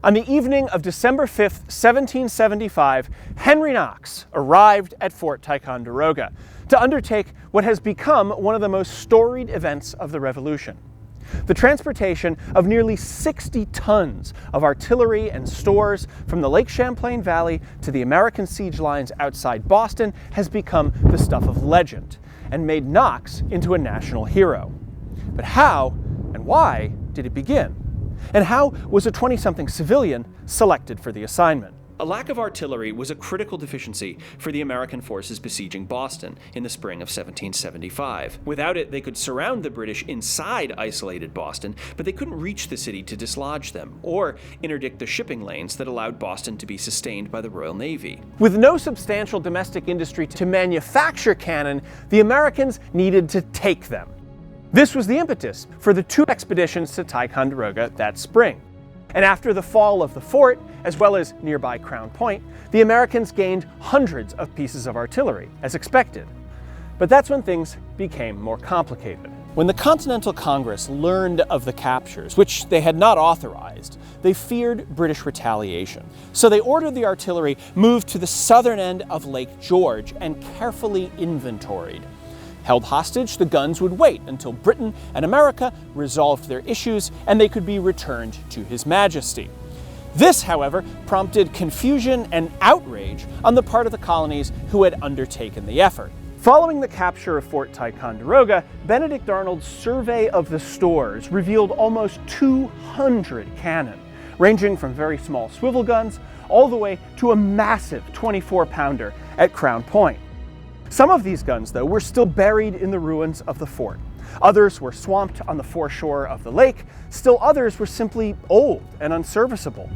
On the evening of December 5th, 1775, Henry Knox arrived at Fort Ticonderoga to undertake what has become one of the most storied events of the Revolution: the transportation of nearly 60 tons of artillery and stores from the Lake Champlain Valley to the American siege lines outside Boston has become the stuff of legend and made Knox into a national hero. But how and why did it begin? And how was a 20-something civilian selected for the assignment? A lack of artillery was a critical deficiency for the American forces besieging Boston in the spring of 1775. Without it, they could surround the British inside isolated Boston, but they couldn't reach the city to dislodge them or interdict the shipping lanes that allowed Boston to be sustained by the Royal Navy. With no substantial domestic industry to manufacture cannon, the Americans needed to take them. This was the impetus for the two expeditions to Ticonderoga that spring. And after the fall of the fort, as well as nearby Crown Point, the Americans gained hundreds of pieces of artillery, as expected. But that's when things became more complicated. When the Continental Congress learned of the captures, which they had not authorized, they feared British retaliation. So they ordered the artillery moved to the southern end of Lake George and carefully inventoried. Held hostage, the guns would wait until Britain and America resolved their issues and they could be returned to His Majesty. This, however, prompted confusion and outrage on the part of the colonies who had undertaken the effort. Following the capture of Fort Ticonderoga, Benedict Arnold's survey of the stores revealed almost 200 cannon, ranging from very small swivel guns all the way to a massive 24-pounder at Crown Point. Some of these guns, though, were still buried in the ruins of the fort. Others were swamped on the foreshore of the lake. Still others were simply old and unserviceable.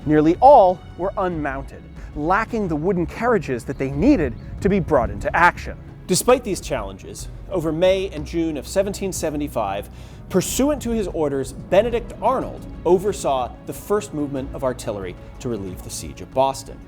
Nearly all were unmounted, lacking the wooden carriages that they needed to be brought into action. Despite these challenges, over May and June of 1775, pursuant to his orders, Benedict Arnold oversaw the first movement of artillery to relieve the siege of Boston.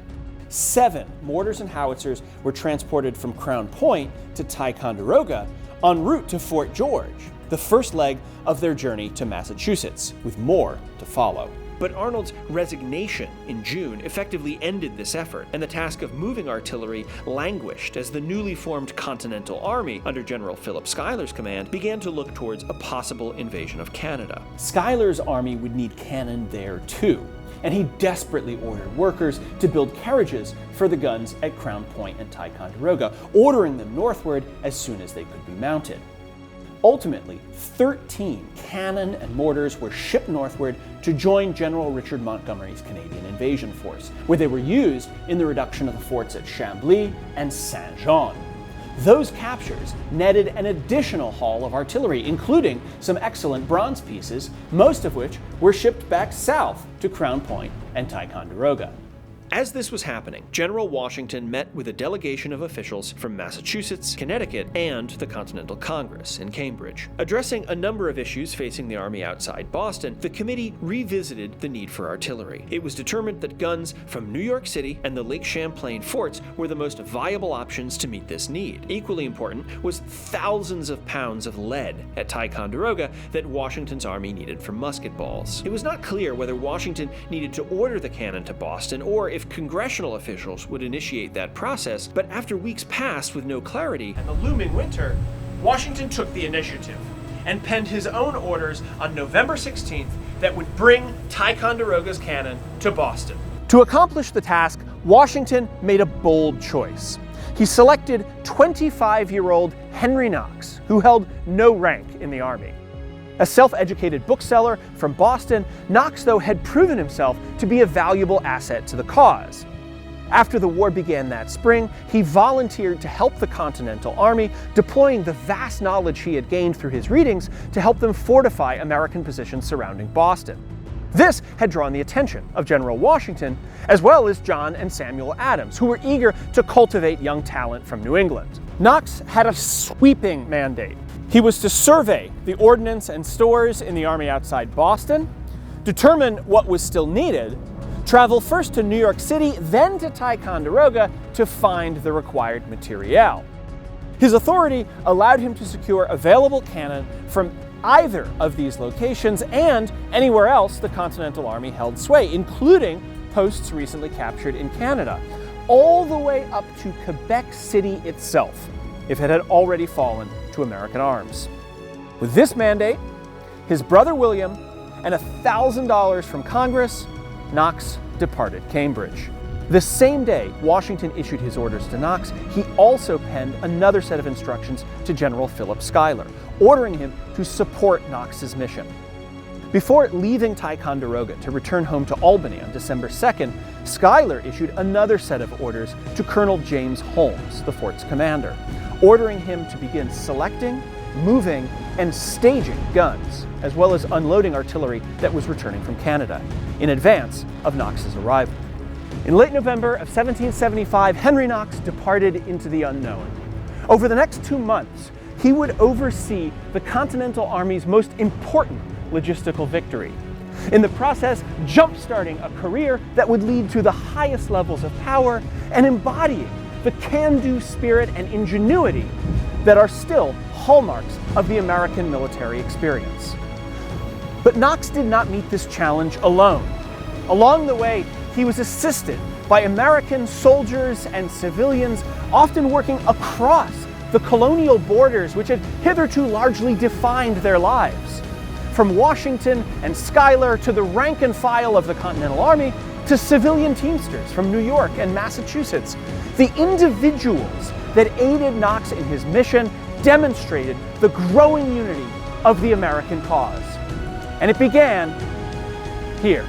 7 mortars and howitzers were transported from Crown Point to Ticonderoga en route to Fort George, the first leg of their journey to Massachusetts, with more to follow. But Arnold's resignation in June effectively ended this effort, and the task of moving artillery languished as the newly formed Continental Army, under General Philip Schuyler's command, began to look towards a possible invasion of Canada. Schuyler's army would need cannon there too, and he desperately ordered workers to build carriages for the guns at Crown Point and Ticonderoga, ordering them northward as soon as they could be mounted. Ultimately, 13 cannon and mortars were shipped northward to join General Richard Montgomery's Canadian invasion force, where they were used in the reduction of the forts at Chambly and Saint-Jean. Those captures netted an additional haul of artillery, including some excellent bronze pieces, most of which were shipped back south to Crown Point and Ticonderoga. As this was happening, General Washington met with a delegation of officials from Massachusetts, Connecticut, and the Continental Congress in Cambridge. Addressing a number of issues facing the army outside Boston, the committee revisited the need for artillery. It was determined that guns from New York City and the Lake Champlain forts were the most viable options to meet this need. Equally important was thousands of pounds of lead at Ticonderoga that Washington's army needed for musket balls. It was not clear whether Washington needed to order the cannon to Boston or if congressional officials would initiate that process, but after weeks passed with no clarity and the looming winter, Washington took the initiative and penned his own orders on November 16th that would bring Ticonderoga's cannon to Boston. To accomplish the task, Washington made a bold choice. He selected 25-year-old Henry Knox, who held no rank in the army. A self-educated bookseller from Boston, Knox, though, had proven himself to be a valuable asset to the cause. After the war began that spring, he volunteered to help the Continental Army, deploying the vast knowledge he had gained through his readings to help them fortify American positions surrounding Boston. This had drawn the attention of General Washington, as well as John and Samuel Adams, who were eager to cultivate young talent from New England. Knox had a sweeping mandate. He was to survey the ordnance and stores in the army outside Boston, determine what was still needed, travel first to New York City, then to Ticonderoga to find the required materiel. His authority allowed him to secure available cannon from either of these locations and anywhere else the Continental Army held sway, including posts recently captured in Canada, all the way up to Quebec City itself, if it had already fallen to American arms. With this mandate, his brother William, and $1,000 from Congress, Knox departed Cambridge. The same day Washington issued his orders to Knox, he also penned another set of instructions to General Philip Schuyler, ordering him to support Knox's mission. Before leaving Ticonderoga to return home to Albany on December 2nd, Schuyler issued another set of orders to Colonel James Holmes, the fort's commander, ordering him to begin selecting, moving, and staging guns, as well as unloading artillery that was returning from Canada, in advance of Knox's arrival. In late November of 1775, Henry Knox departed into the unknown. Over the next 2 months, he would oversee the Continental Army's most important logistical victory, in the process jump-starting a career that would lead to the highest levels of power and embodying the can-do spirit and ingenuity that are still hallmarks of the American military experience. But Knox did not meet this challenge alone. Along the way, he was assisted by American soldiers and civilians, often working across the colonial borders which had hitherto largely defined their lives. From Washington and Schuyler to the rank and file of the Continental Army to civilian teamsters from New York and Massachusetts, the individuals that aided Knox in his mission demonstrated the growing unity of the American cause. And it began here.